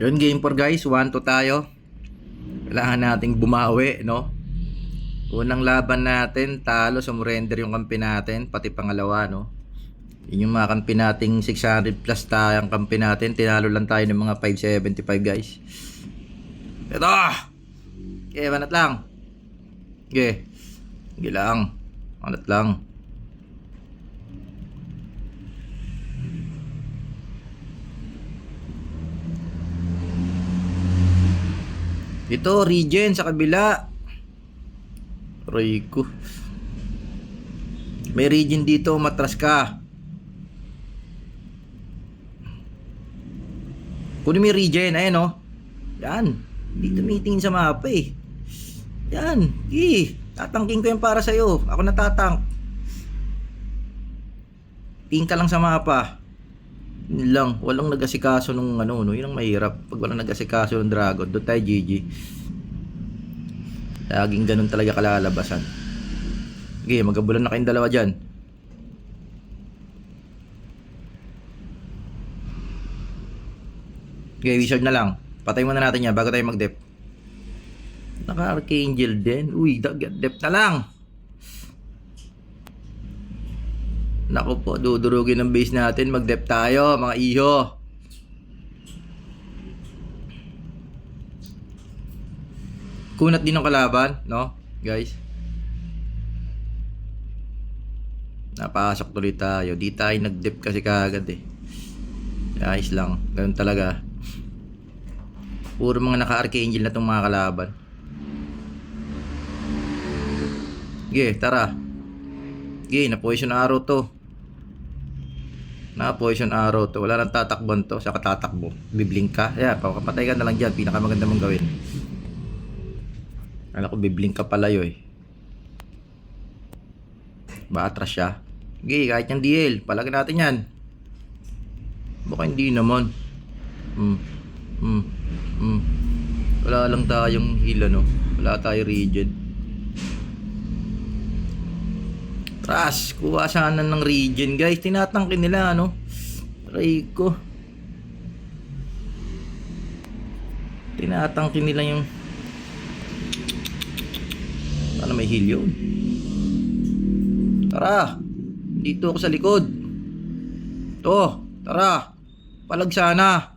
Yun, game 4 guys, 1-2 tayo. Kailangan nating bumawi, no? Unang laban natin, talo, sumurrender yung kampi natin, pati pangalawa, no? Yun yung mga kampi nating 600 plus tayong kampi natin, tinalo lang tayo ng mga 575 guys. Ito! Okay, banat lang. Okay. Sige lang. Banat lang. Ito, regen sa kabila. Rico. May regen dito, matras ka. Kunin mo yung regen, ayan o. Yan. Hindi tumitingin sa mapa eh. Yan. Tatangking ko yan para sa'yo. Ako natatangk. Tingin ka lang sa mapa. Yun lang. Walang nag-asikaso nung ano, no? Yun ang mahirap. Pag walang nag-asikaso ng dragon, doon tayo GG. Laging ganun talaga kalalabasan. Okay, magabulan na kayong dalawa dyan. Okay, wizard na lang. Patay muna natin yan bago tayo mag-dep. Naka-archangel din. Uy, dep na lang. Naku po, dudurugin ng base natin. Mag-dep tayo, mga iho. Kunat din ng kalaban, no? Guys. Napasok tuloy tayo. Di tayo nag-dep kasi kagad eh. Ayos lang. Ganun talaga. Puro mga naka-archangel na itong mga kalaban. Sige, tara. Sige, na-poison arrow to. Na-poison arrow to. Wala nang tatakbon to. Saka tatakbo. Biblink ka. Ayan, papatay ka na lang dyan. Pinakamaganda mong gawin. Alam ko, biblink ka palayo eh. Ba, atras siya. Sige, kahit yung DL. Palagyan natin yan. Baka hindi naman. Wala lang tayong heal, no? Wala tayong regen. Tras, kuha sana ng regen, guys. Tinatangkin nila, ano? Rico. Tinatangkin nila yung... Sana may heal yun. Tara. Dito ako sa likod. To, tara. Palag sana.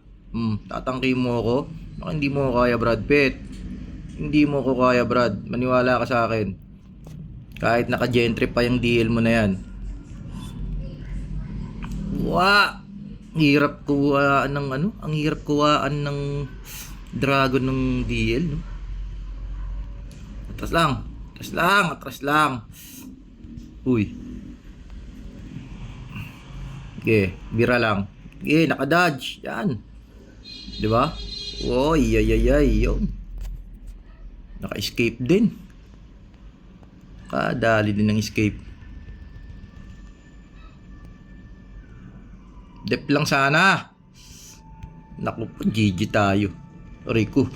Tatangkin mo ako. Baka hindi mo ako kaya, Brad Pitt. Hindi mo ako kaya, Brad. Maniwala ka sa akin. Kahit naka-gentry pa yung DL mo na yan. Wow! Hirap kuhaan ng ano? Ang hirap kuhaan ng dragon ng DL, no? Atras lang. Atras lang. Atras lang. Uy. Okay, bira lang. Okay, naka-dodge. Yan. Diba? Oy, ay, yun. Naka-escape din. Kadali din ng escape. Dep lang sana. Naku po, GG tayo. Rico.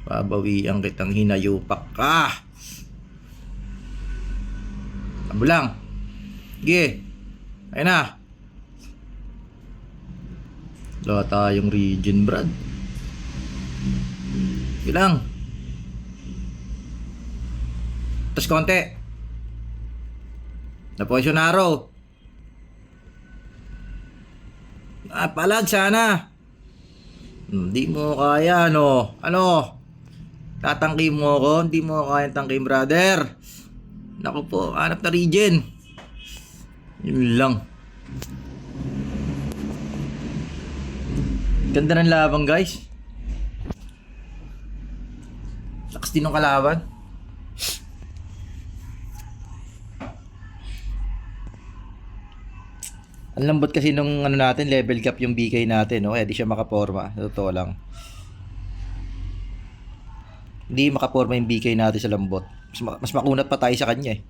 Babawian kitang hinayupak ka. Abo lang. Sige. Ayun na. Wala tayong regen, Brad. Sige lang. Tapos konti. Na-poison arrow. Palag sana. Hindi mo kaya, no? Ano? Tatangki mo ako? Hindi mo kaya tangki, brother. Naku po, hanap na regen. Yun lang. Ganda ng laban, guys. Lakas din ng kalaban. Ang lambot kasi nung ano natin, level cap yung BK natin, no? Kaya di siya makaporma. Totoo lang. Hindi makaporma yung BK natin sa lambot. Mas makunat pa tayo sa kanya eh.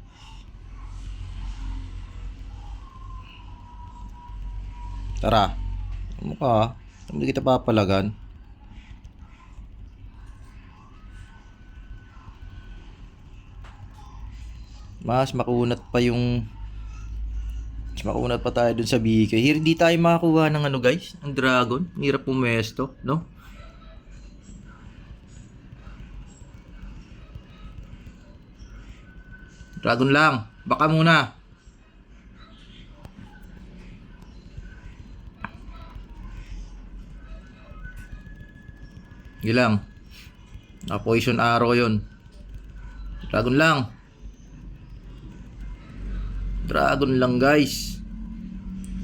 Tara. Mukha. Hindi kita papalagan. Mas makunat pa yung Mas makunat pa tayo dun sa BK. Hindi tayo makakuha ng ano guys, ng dragon. Hirap pumesto, no? Dragon lang. Baka muna. Sige lang. Poison arrow yun. Dragon lang. Dragon lang guys.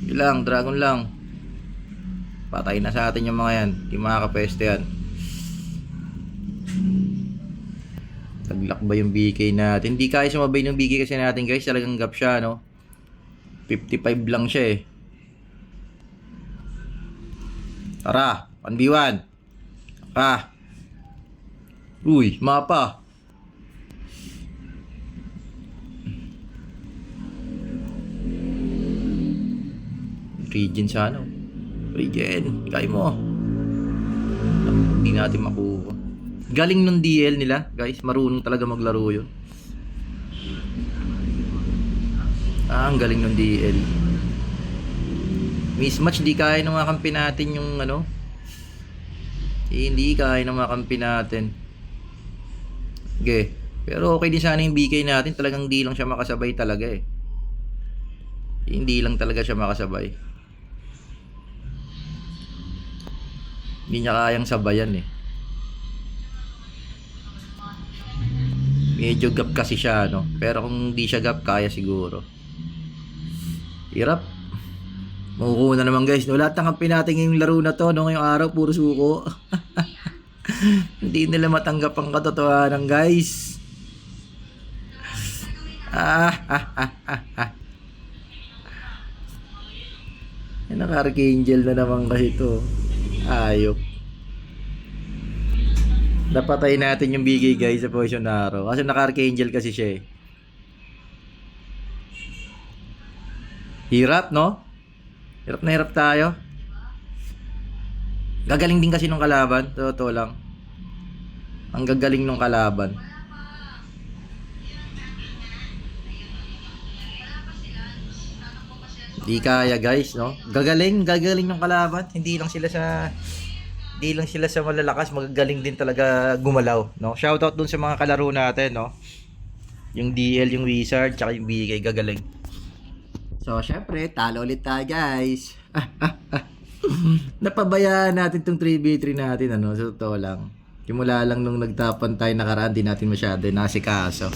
Sige lang, dragon lang. Patay na sa atin yung mga yan. Hindi makakapeste yan. Taglak ba yung BK natin? Hindi kaya sumabay ng BK kasi natin guys. Talagang gap siya, no? 55 lang siya eh. Tara, 1v1. Uy, mapa. Regen sa ano? Regen, kaya mo. Hindi natin makuha. Galing nung DL nila, guys. Marunong talaga maglaro yun. Ang galing nung DL. Mismatch, di kaya nung makampi natin yung ano. Hindi kaya nung makampi natin. Okay. Pero okay din sana yung BK natin. Talagang di lang siya makasabay talaga eh. Hindi lang talaga siya makasabay. Hindi niya kayang sabayan eh. Medyo gap kasi siya, no? Pero kung di siya gap, kaya siguro. Hirap. Makukuha na naman guys. No? Lahat ng kampi natin ngayong laro na to, no? Ngayong araw, puro suko. Hindi nila matanggap ang katotohanan guys. Naka-Archangel na naman kasi to. Ayop. Napatay natin yung BK guys sa poison arrow. Kasi naka-Archangel kasi siya eh. Hirap, no? Hirap na hirap tayo. Gagaling din kasi nung kalaban. Totoo lang. Ang gagaling nung kalaban. Di kaya guys, no? Gagaling nung kalaban. Hindi lang sila sa malalakas, magagaling din talaga gumalaw, no? Shoutout dun sa mga kalaro natin, no? Yung DL, yung Wizard, tsaka yung BK, gagaling. So, syempre, talo ulit tayo, guys. Napabayaan natin tong 3v3 natin, ano? So, totoo lang. Simula lang nung nagtapan tayo nakaraan, di natin masyado nasikaso.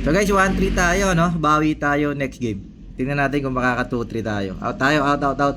So, guys, 1-3 tayo, no? Bawi tayo next game. Tingnan natin kung makaka 2-3 tayo. Out tayo, out.